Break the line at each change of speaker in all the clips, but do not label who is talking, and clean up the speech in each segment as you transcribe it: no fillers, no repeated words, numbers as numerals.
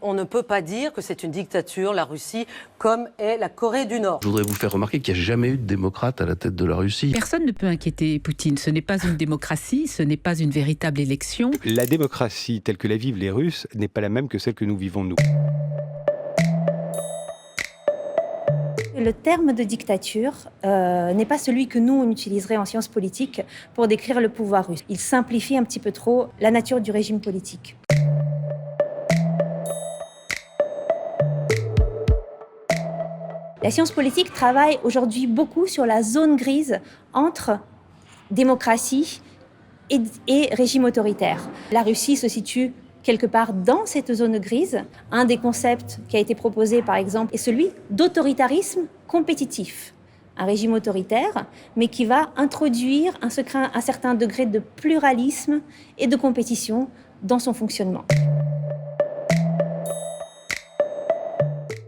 On ne peut pas dire que c'est une dictature, la Russie, comme est la Corée du Nord.
Je voudrais vous faire remarquer qu'il n'y a jamais eu de démocrate à la tête de la Russie.
Personne ne peut inquiéter Poutine. Ce n'est pas une démocratie, ce n'est pas une véritable élection.
La démocratie telle que la vivent les Russes n'est pas la même que celle que nous vivons nous.
Le terme de dictature n'est pas celui que nous, on utiliserait en sciences politiques pour décrire le pouvoir russe. Il simplifie un petit peu trop la nature du régime politique. La science politique travaille aujourd'hui beaucoup sur la zone grise entre démocratie et régime autoritaire. La Russie se situe quelque part dans cette zone grise. Un des concepts qui a été proposé, par exemple, est celui d'autoritarisme compétitif. Un régime autoritaire, mais qui va introduire un certain degré de pluralisme et de compétition dans son fonctionnement.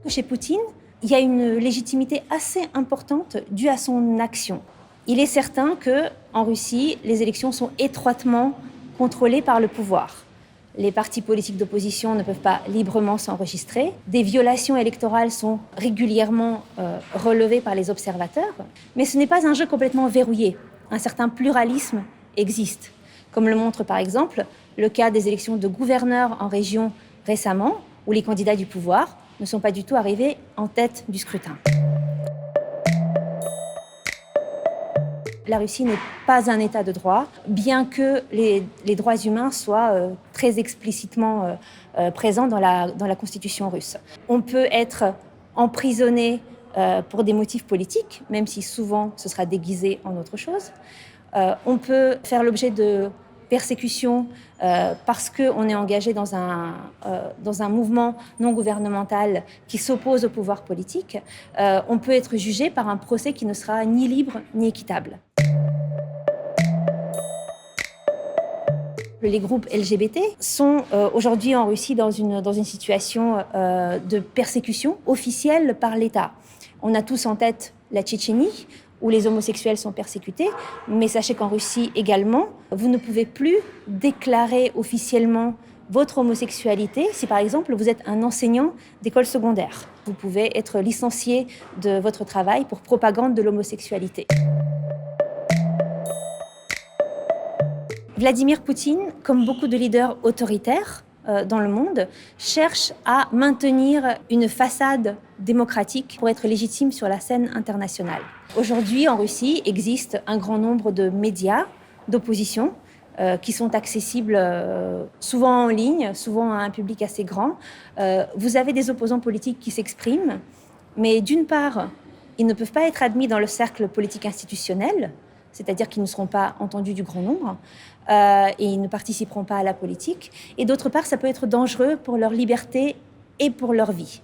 Chez Poutine, il y a une légitimité assez importante due à son action. Il est certain qu'en Russie, les élections sont étroitement contrôlées par le pouvoir. Les partis politiques d'opposition ne peuvent pas librement s'enregistrer. Des violations électorales sont régulièrement relevées par les observateurs. Mais ce n'est pas un jeu complètement verrouillé. Un certain pluralisme existe. Comme le montre par exemple le cas des élections de gouverneurs en région récemment, où les candidats du pouvoir ne sont pas du tout arrivés en tête du scrutin. La Russie n'est pas un État de droit, bien que les droits humains soient très explicitement présents dans la Constitution russe. On peut être emprisonné pour des motifs politiques, même si souvent ce sera déguisé en autre chose. On peut faire l'objet de persécution parce qu'on est engagé dans un mouvement non gouvernemental qui s'oppose au pouvoir politique. On peut être jugé par un procès qui ne sera ni libre ni équitable. Les groupes LGBT sont aujourd'hui en Russie dans une situation de persécution officielle par l'État. On a tous en tête la Tchétchénie, où les homosexuels sont persécutés, mais sachez qu'en Russie également, vous ne pouvez plus déclarer officiellement votre homosexualité si par exemple vous êtes un enseignant d'école secondaire. Vous pouvez être licencié de votre travail pour propagande de l'homosexualité. Vladimir Poutine, comme beaucoup de leaders autoritaires dans le monde, cherche à maintenir une façade démocratique pour être légitime sur la scène internationale. Aujourd'hui, en Russie, existe un grand nombre de médias d'opposition qui sont accessibles souvent en ligne, souvent à un public assez grand. Vous avez des opposants politiques qui s'expriment, mais d'une part, ils ne peuvent pas être admis dans le cercle politique institutionnel, c'est-à-dire qu'ils ne seront pas entendus du grand nombre, et ils ne participeront pas à la politique. Et d'autre part, ça peut être dangereux pour leur liberté et pour leur vie.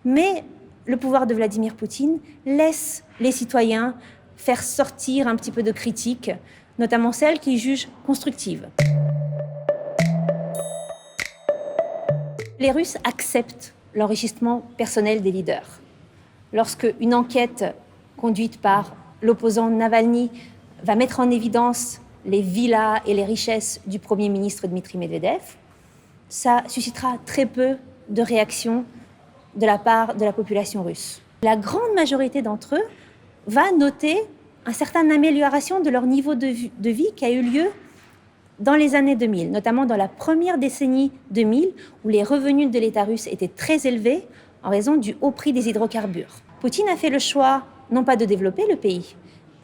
Mais le pouvoir de Vladimir Poutine laisse les citoyens faire sortir un petit peu de critiques, notamment celles qu'ils jugent constructives. Les Russes acceptent l'enrichissement personnel des leaders. Lorsque une enquête conduite par l'opposant Navalny va mettre en évidence les villas et les richesses du Premier ministre Dmitri Medvedev, ça suscitera très peu de réactions de la part de la population russe. La grande majorité d'entre eux va noter une certaine amélioration de leur niveau de vie qui a eu lieu dans les années 2000, notamment dans la première décennie 2000, où les revenus de l'État russe étaient très élevés en raison du haut prix des hydrocarbures. Poutine a fait le choix, non pas de développer le pays,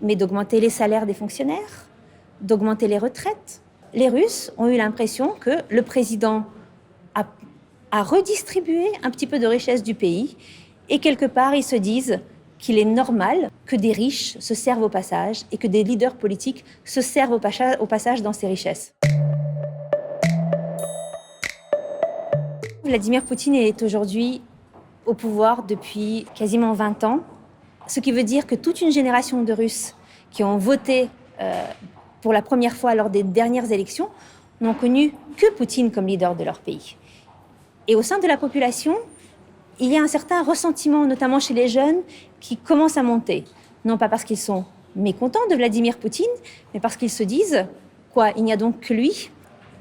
mais d'augmenter les salaires des fonctionnaires, d'augmenter les retraites. Les Russes ont eu l'impression que le président a redistribué un petit peu de richesse du pays et quelque part, ils se disent qu'il est normal que des riches se servent au passage et que des leaders politiques se servent au passage dans ces richesses. Vladimir Poutine est aujourd'hui au pouvoir depuis quasiment 20 ans, ce qui veut dire que toute une génération de Russes qui ont voté pour la première fois lors des dernières élections n'ont connu que Poutine comme leader de leur pays. Et au sein de la population, il y a un certain ressentiment, notamment chez les jeunes, qui commence à monter. Non pas parce qu'ils sont mécontents de Vladimir Poutine, mais parce qu'ils se disent « Quoi, il n'y a donc que lui ?»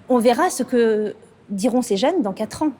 On verra ce que diront ces jeunes dans 4 ans.